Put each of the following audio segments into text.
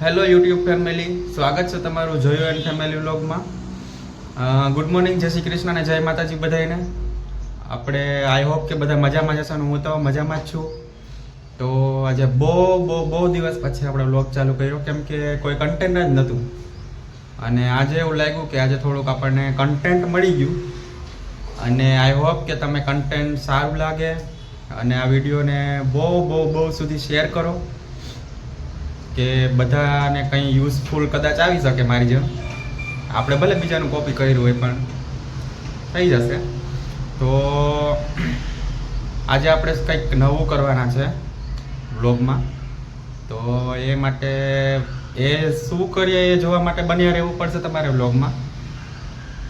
Hello YouTube family, સ્વાગત છે તમારું જોયો એન્ડ ફેમિલી વ્લોગમાં. ગુડ મોર્નિંગ, જય શ્રી કૃષ્ણ અને જય માતાજી બધાને. આપણે આઈ હોપ કે બધા મજામાં જશો ને હું તો મજામાં જ છું. તો આજે બહુ દિવસ પછી આપણે વ્લોગ ચાલુ કર્યો, કેમ કે કોઈ કન્ટેન્ટ જ નહોતું. અને આજે એવું લાગ્યું કે આજે થોડુંક આપણને કન્ટેન્ટ મળી ગયું. અને આઈ હોપ કે તમે કન્ટેન્ટ સારું લાગે અને આ વિડીયોને બહુ સુધી શેર કરો, કે બધાને કંઈ યુઝફુલ કદાચ આવી શકે મારી જેમ. આપણે ભલે બીજાનું કોપી કર્યું હોય પણ થઈ જશે. તો આજે આપણે કંઈક નવું કરવાના છે વ્લોગમાં. તો એ માટે એ શું કરીએ એ જોવા માટે બન્યા રહેવું પડશે તમારે વ્લોગમાં.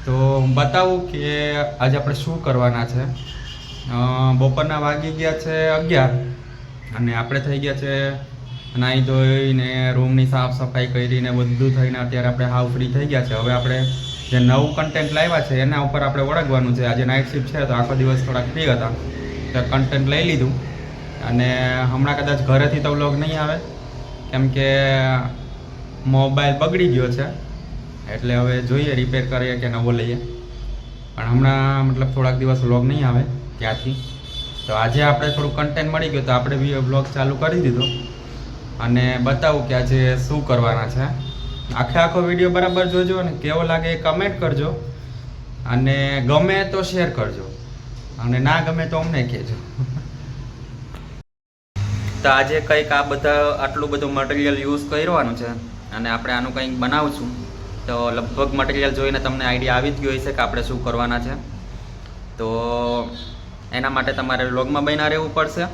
તો હું બતાવું કે આજે આપણે શું કરવાના છે. બપોરના વાગી ગયા છે 11 અને આપણે થઈ ગયા છે નાહી ધોઈને રૂમની સાફ સફાઈ કરીને બધું થઈને અત્યારે આપણે હાવ ફ્રી થઈ ગયા છે. હવે આપણે જે નવું કન્ટેન્ટ લાવ્યા છે એના ઉપર આપણે વળગવાનું છે. આજે નાઇટ શિફ્ટ છે તો આખો દિવસ થોડાક ફ્રી હતા તો કન્ટેન્ટ લઈ લીધું. અને હમણાં કદાચ ઘરેથી તો વ્લોગ નહીં આવે, કેમ કે મોબાઈલ બગડી ગયો છે, એટલે હવે જોઈએ રિપેર કરીએ કે નવો લઈએ. પણ હમણાં મતલબ થોડાક દિવસ વ્લોગ નહીં આવે ત્યાંથી. તો આજે આપણે થોડું કન્ટેન્ટ મળી ગયું તો આપણે બી વ્લોગ ચાલુ કરી દીધો અને બતાવું કે આજે શું કરવાના છે. આખો વિડીયો બરાબર જોજો અને કેવો લાગે એ કમેન્ટ કરજો, અને ગમે તો શેર કરજો અને ના ગમે તો અમને કહેજો. તો આજે કંઈક આટલું બધું મટીરિયલ યુઝ કરવાનું છે અને આપણે આનું કંઈક બનાવશું. તો લગભગ મટીરિયલ જોઈને તમને આઈડિયા આવી જ ગયો હશે કે આપણે શું કરવાના છે. તો એના માટે તમારે વ્લોગમાં બન્યા રહેવું પડશે.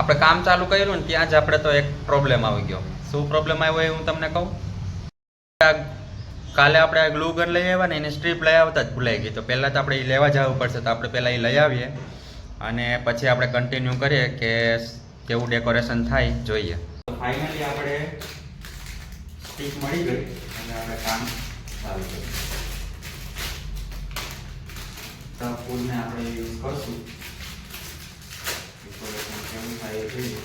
આપણે કામ ચાલુ કર્યું ને ત્યાં જ આપણે તો એક પ્રોબ્લેમ આવી ગયો. શું પ્રોબ્લેમ આવ્યો એ હું તમને કહું. કાલે આપણે આ ગ્લુ ગન લઈ આવ્યા ને એને સ્ટ્રીપ લઈ આવતા જ ભૂલાઈ ગઈ. તો પહેલાં તો આપણે એ લેવા જવું પડશે. તો આપણે પહેલાં એ લઈ આવીએ અને પછી આપણે કન્ટિન્યુ કરીએ કે કેવું ડેકોરેશન થાય જોઈએ. તો ફાઇનલી આપણે સ્ટીક મળી ગઈ અને આપણે કામ ચાલુ કરીએ. તો ફૂલને આપણે યુઝ કરશું. કેવું થાય એ જોઈએ.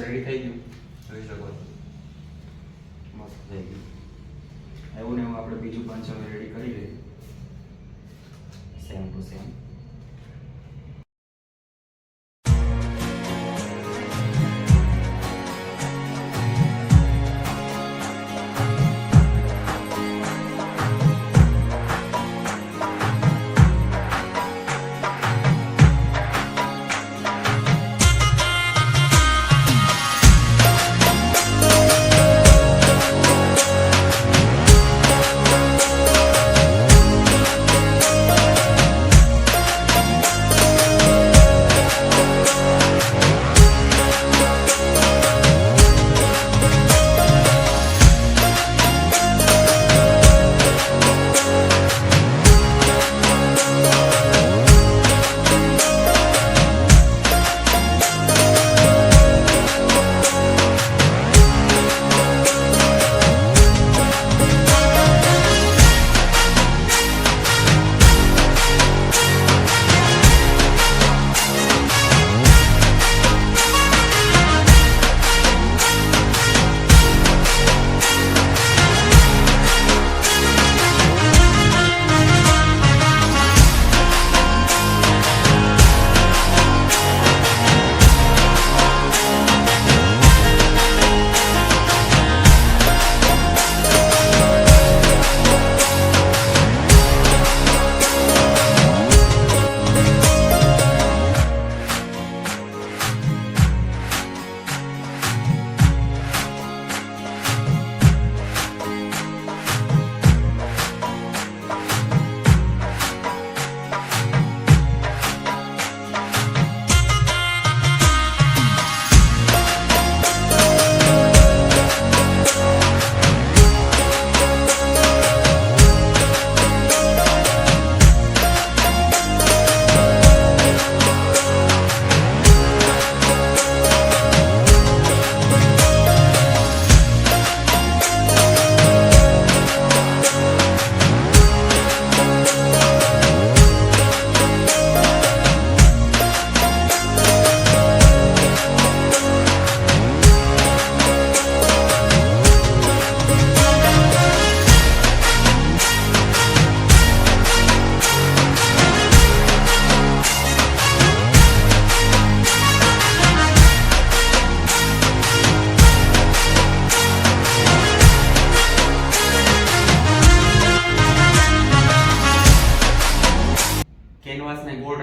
રેડી થઈ ગયું જોઈ શકો છો. મસ્ત થઈ ગયું. એવું ને એવું આપણે બીજું પંચ હવે રેડી કરી લઈએ same to same.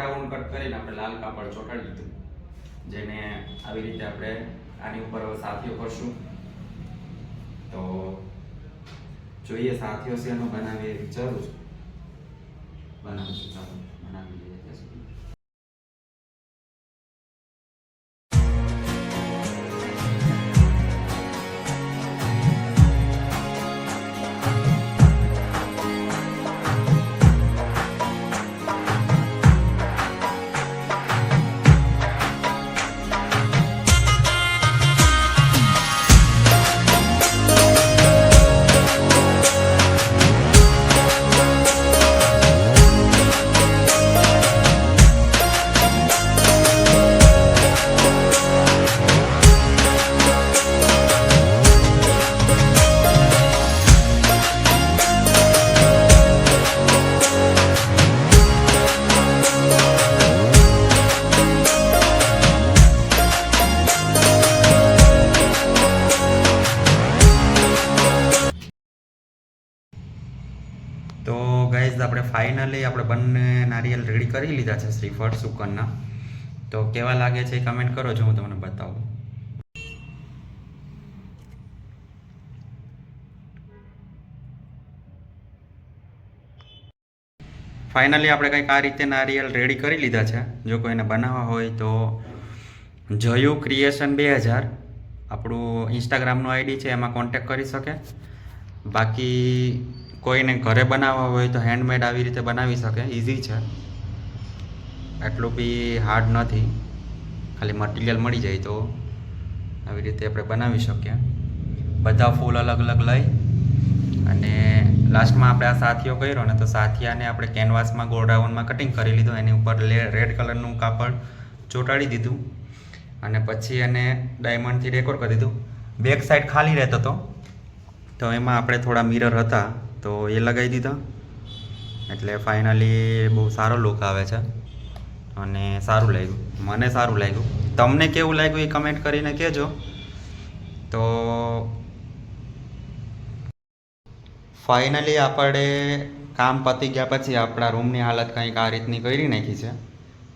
Round cut કરીને આપણે લાલ કાપડ ચોંટાડી દીધું, જેને આવી રીતે આપણે આની ઉપર હવે સાથીઓ કરશું. તો જોઈએ સાથીઓ શેનો બનાવીએ વિચારું છું. બનાવીશું, ચાલો બનાવી લઈએ ત્યાં સુધી. તો ગાઈઝ આપણે ફાઇનલી આપણે બંને નારિયેલ રેડી કરી લીધા છે શ્રીફળ સુકનના. તો કેવા લાગે છે એ કમેન્ટ કરો, જો હું તમને બતાવું. ફાઇનલી આપણે કંઈક આ રીતે નારિયેલ રેડી કરી લીધા છે. જો કોઈને બનાવવા હોય તો જયુ ક્રિએશન 2000 આપણું ઇન્સ્ટાગ્રામનું આઈડી છે, એમાં કોન્ટેક કરી શકે. બાકી કોઈને ઘરે બનાવવા હોય તો હેન્ડમેડ આવી રીતે બનાવી શકે, ઇઝી છે, એટલું બી હાર્ડ નથી, ખાલી મટીરિયલ મળી જાય તો આવી રીતે આપણે બનાવી શકીએ. બધા ફૂલ અલગ અલગ લઈ અને લાસ્ટમાં આપણે આ સાથીઓ કર્યો ને, તો સાથિયાને આપણે કેનવાસમાં ગોળ રાઉન્ડમાં કટિંગ કરી લીધું, એની ઉપર રેડ કલરનું કાપડ ચોંટાડી દીધું અને પછી એને ડાયમંડથી ડેકોર કરી દીધું. બેક સાઈડ ખાલી રહેતો હતો તો એમાં આપણે થોડા મિરર હતા તો એ લગાવી દીધા, એટલે ફાઇનલી બહુ સારો લુક આવે છે અને સારું લાગ્યું, મને સારું લાગ્યું. તમને કેવું લાગ્યું એ કમેન્ટ કરીને કહેજો. તો ફાઇનલી આપણે કામ પતી ગયા પછી આપણા રૂમની હાલત કંઈક આ રીતની કરી નાખી છે.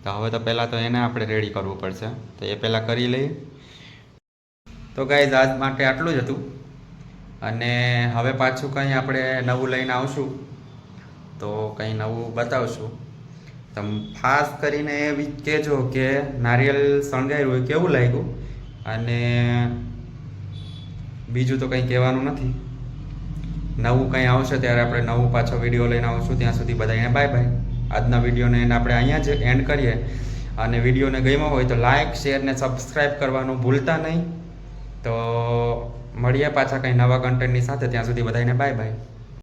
તો હવે તો પહેલાં તો એને આપણે રેડી કરવું પડશે, તો એ પહેલાં કરી લઈએ. તો ગાઈઝ આજ માટે આટલું જ હતું અને હવે પાછું કંઈ આપણે નવું લઈને આવશું તો કંઈ નવું બતાવશું. તમે ખાસ કરીને એ કહેજો કે નારિયેલ શણગાર્યું હોય કેવું લાગ્યું, અને બીજું તો કંઈ કહેવાનું નથી. નવું કંઈ આવશે ત્યારે આપણે નવું પાછો વિડીયો લઈને આવશું. ત્યાં સુધી બધાને બાય બાય. આજના વિડીયોને આપણે અહીંયા જ એન્ડ કરીએ, અને વિડીયોને ગમ્યો હોય તો લાઇક શેર ને સબસ્ક્રાઈબ કરવાનું ભૂલતા નહીં. તો મળીએ પાછા કંઈ નવા કન્ટેન્ટની સાથે, ત્યાં સુધી બધાને બાય બાય.